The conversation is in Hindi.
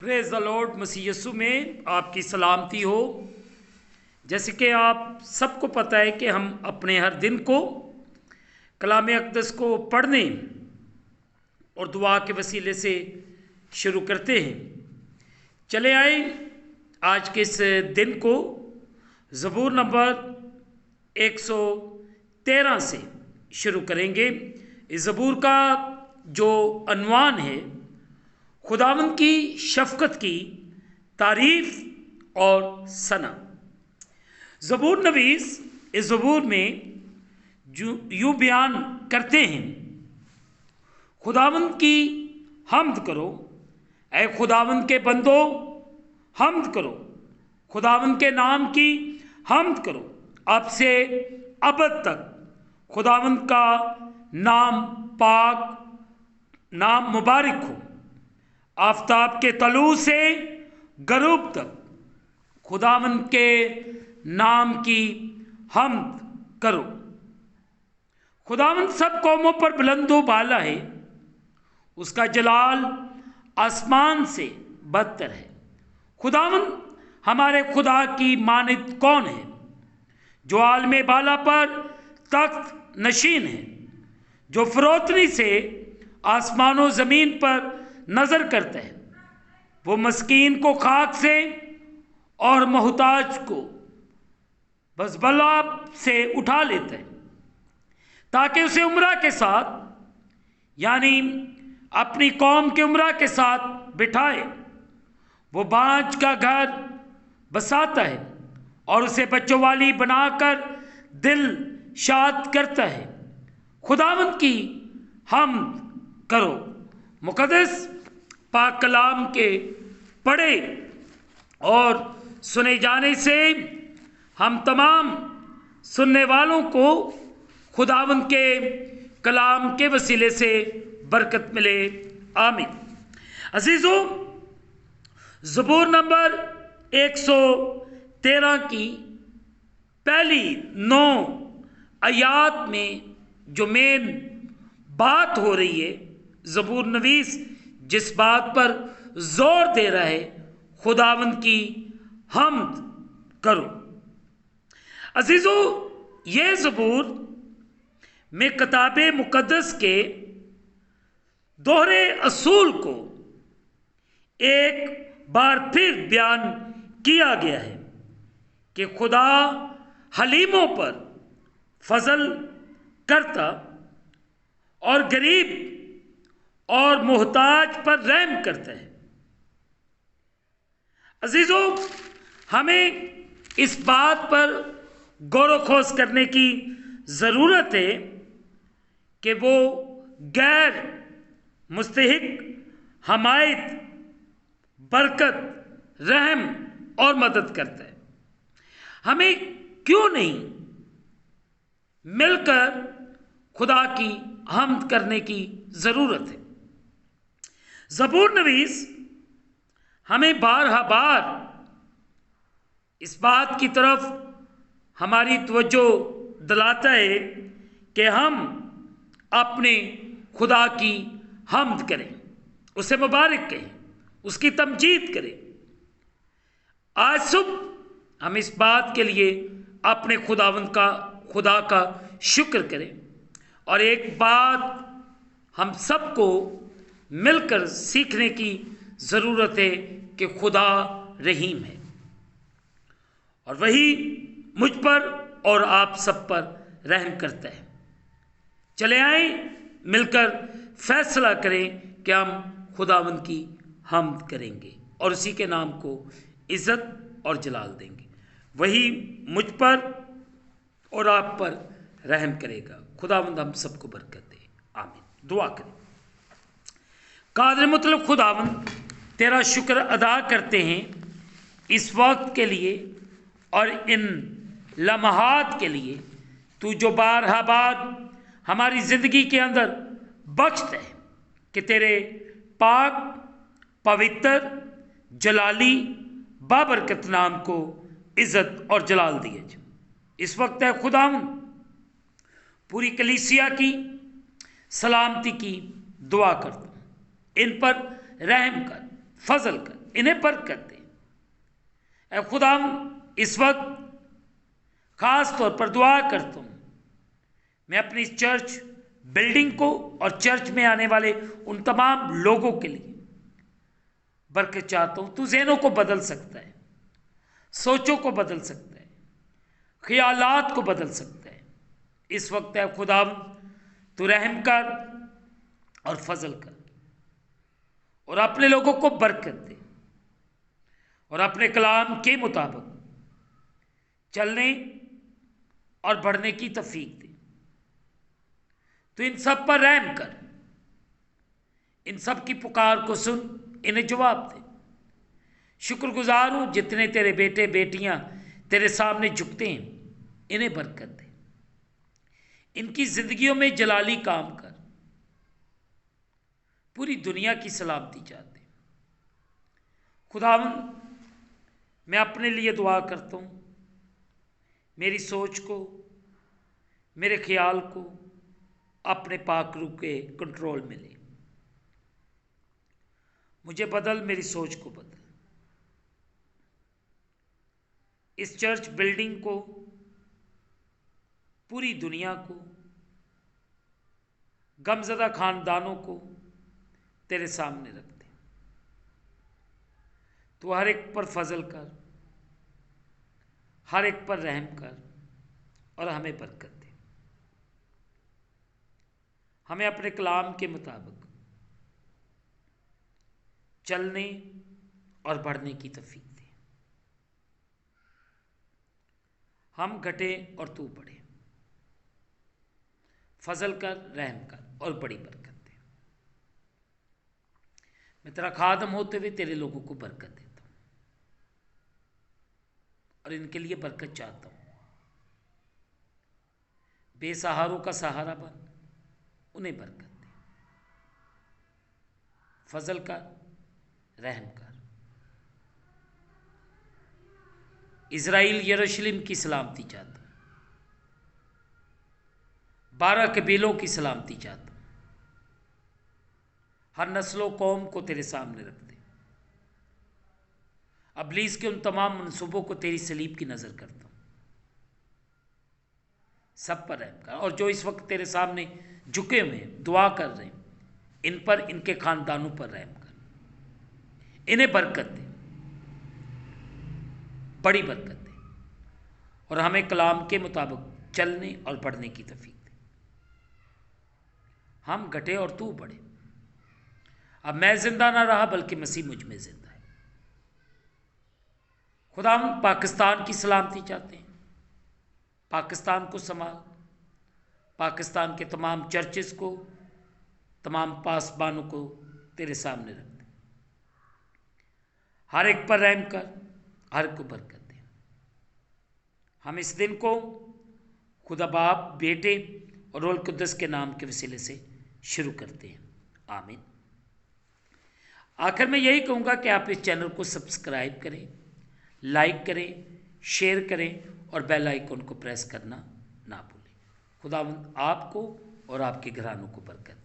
Praise the Lord. मसीह यीशु में आपकी सलामती हो। जैसे कि आप सबको पता है कि हम अपने हर दिन को कलाम अक़दस को पढ़ने और दुआ के वसीले से शुरू करते हैं। चले आए आज के इस दिन को ज़बूर नंबर 113 से शुरू करेंगे। इस ज़बूर का जो अनवान है खुदावंद की शफ़क़त की तारीफ़ और सना। ज़बूर नवीस इस ज़बूर में यूँ बयान करते हैं, खुदावंद की हम्द करो, ऐ खुदावंद के बंदो हम्द करो, खुदावंद के नाम की हम्द करो, अब से अबद तक खुदावंद का नाम पाक, नाम मुबारक हो। आफ़ताब के तलू से गरूब तक खुदावंद के नाम की हम्द करो। खुदावंद सब कौमों पर बुलंदो बाला है, उसका जलाल आसमान से बदतर है। खुदावंद हमारे खुदा की मानित कौन है, जो आलमे बाला पर तख्त नशीन है, जो फरोतनी से आसमानों ज़मीन पर नज़र करता है। वो मस्कीन को खाक से और मोहताज को बज़बला से उठा लेता है, ताकि उसे उम्रा के साथ यानी अपनी कौम के उम्रा के साथ बिठाए। वो बाँझ का घर बसाता है और उसे बच्चों वाली बनाकर दिल शाद करता है। खुदावंद की हम्द करो। मुक़द्दस पाक कलाम के पढ़े और सुने जाने से हम तमाम सुनने वालों को खुदावंद के कलाम के वसीले से बरकत मिले, आमीन। अजीज़ों, ज़बूर नंबर 113 की पहली 9 आयात में जो मेन बात हो रही है, ज़बूर नवीस जिस बात पर जोर दे रहा है, खुदावंद की हम्द करो। अजीज़ों, ये ज़बूर में किताबे मुक़द्दस के दोहरे असूल को एक बार फिर बयान किया गया है कि खुदा हलीमों पर फजल करता और गरीब और मोहताज पर रहम करता है। अजीज़ों, हमें इस बात पर गौर खोज करने की ज़रूरत है कि वो गैर मुस्तहिक हमायत, बरकत, रहम और मदद करता है। हमें क्यों नहीं मिलकर खुदा की हम्द करने की ज़रूरत है। ज़बूर नवीस हमें बार इस बात की तरफ हमारी तवज्जो दिलाता है कि हम अपने खुदा की हम्द करें, उसे मुबारक कहें, उसकी तमजीद करें। आज सुबह हम इस बात के लिए अपने खुदा का शुक्र करें। और एक बात हम सबको मिलकर सीखने की ज़रूरत है कि खुदा रहीम है और वही मुझ पर और आप सब पर रहम करता है। चले आए मिलकर फैसला करें कि हम खुदावंद की हम्द करेंगे और उसी के नाम को इज़्ज़त और जलाल देंगे। वही मुझ पर और आप पर रहम करेगा। खुदावंद हम सबको बरकत दे, आमीन। दुआ करें। कादिर मुतलब खुदावंद, तेरा शुक्र अदा करते हैं इस वक्त के लिए और इन लम्हात के लिए, तू जो बार हमारी ज़िंदगी के अंदर बख्शता है कि तेरे पाक, पवित्र, जलाली, बाबरकत नाम को इज़्ज़त और जलाल दिए जाए। इस वक्त है खुदावंद, पूरी कलीसिया की सलामती की दुआ करता हूँ। इन पर रहम कर, फजल कर, इन्हें बरकत दे। ऐ खुदा, इस वक्त खास तौर पर दुआ करता हूँ, मैं अपनी इस चर्च बिल्डिंग को और चर्च में आने वाले उन तमाम लोगों के लिए बरकत चाहता हूँ। तू ज़हनों को बदल सकता है, सोचों को बदल सकता है, ख्यालात को बदल सकता है। इस वक्त है खुदा, तू रहम कर और फजल कर और अपने लोगों को बरकत दे और अपने कलाम के मुताबिक चलने और बढ़ने की तौफीक दे। तो इन सब पर रहम कर, इन सब की पुकार को सुन, इन्हें जवाब दे। शुक्रगुजार हूं जितने तेरे बेटे बेटियां तेरे सामने झुकते हैं, इन्हें बरकत दे, इनकी जिंदगियों में जलाली काम कर, पूरी दुनिया की सलामती चाहते हैं। खुदावंद, मैं अपने लिए दुआ करता हूँ, मेरी सोच को, मेरे ख्याल को अपने पाक रूह के कंट्रोल में ले। मुझे बदल, मेरी सोच को बदल। इस चर्च बिल्डिंग को, पूरी दुनिया को, गमज़दा खानदानों को तेरे सामने रख दे। तू हर एक पर फजल कर, हर एक पर रहम कर और हमें बरकत दे। हमें अपने कलाम के मुताबिक चलने और बढ़ने की तौफीक दे। हम घटे और तू बढ़े। फजल कर, रहम कर और बड़ी बरकत दे। मैं तेरा खादम होते हुए तेरे लोगों को बरकत देता हूँ और इनके लिए बरकत चाहता हूँ। बेसहारों का सहारा बन, उन्हें बरकत दे। फजल कर, रहम कर। इज़राइल यरूशलेम की सलामती चाहता हूँ, 12 कबीलों की सलामती चाहता हूँ। हर नस्लों कौम को तेरे सामने रख दे। अबलीस के उन तमाम मनसूबों को तेरी सलीब की नज़र करता हूँ, सब पर रहम कर। और जो इस वक्त तेरे सामने झुके हुए हैं, दुआ कर रहे हैं, इन पर, इनके खानदानों पर रहम कर, इन्हें बरकत दे, बड़ी बरकत दे और हमें कलाम के मुताबिक चलने और बढ़ने की तौफीक दे। हम घटे और तू बढ़े। अब मैं जिंदा ना रहा बल्कि मसीह मुझ में जिंदा है। खुदा, हम पाकिस्तान की सलामती चाहते हैं। पाकिस्तान को संभाल, पाकिस्तान के तमाम चर्चेस को, तमाम पासबानों को तेरे सामने रख दे। हर एक पर रहम कर, हर एक को बरकत दे। हम इस दिन को खुदा बाप, बेटे और रूह कुद्दस के नाम के वसीले से शुरू करते हैं। आमीन। आखिर में यही कहूँगा कि आप इस चैनल को सब्सक्राइब करें, लाइक करें, शेयर करें और बेल आइकन को प्रेस करना ना भूलें। खुदावंद आपको और आपके घरानों को बरकत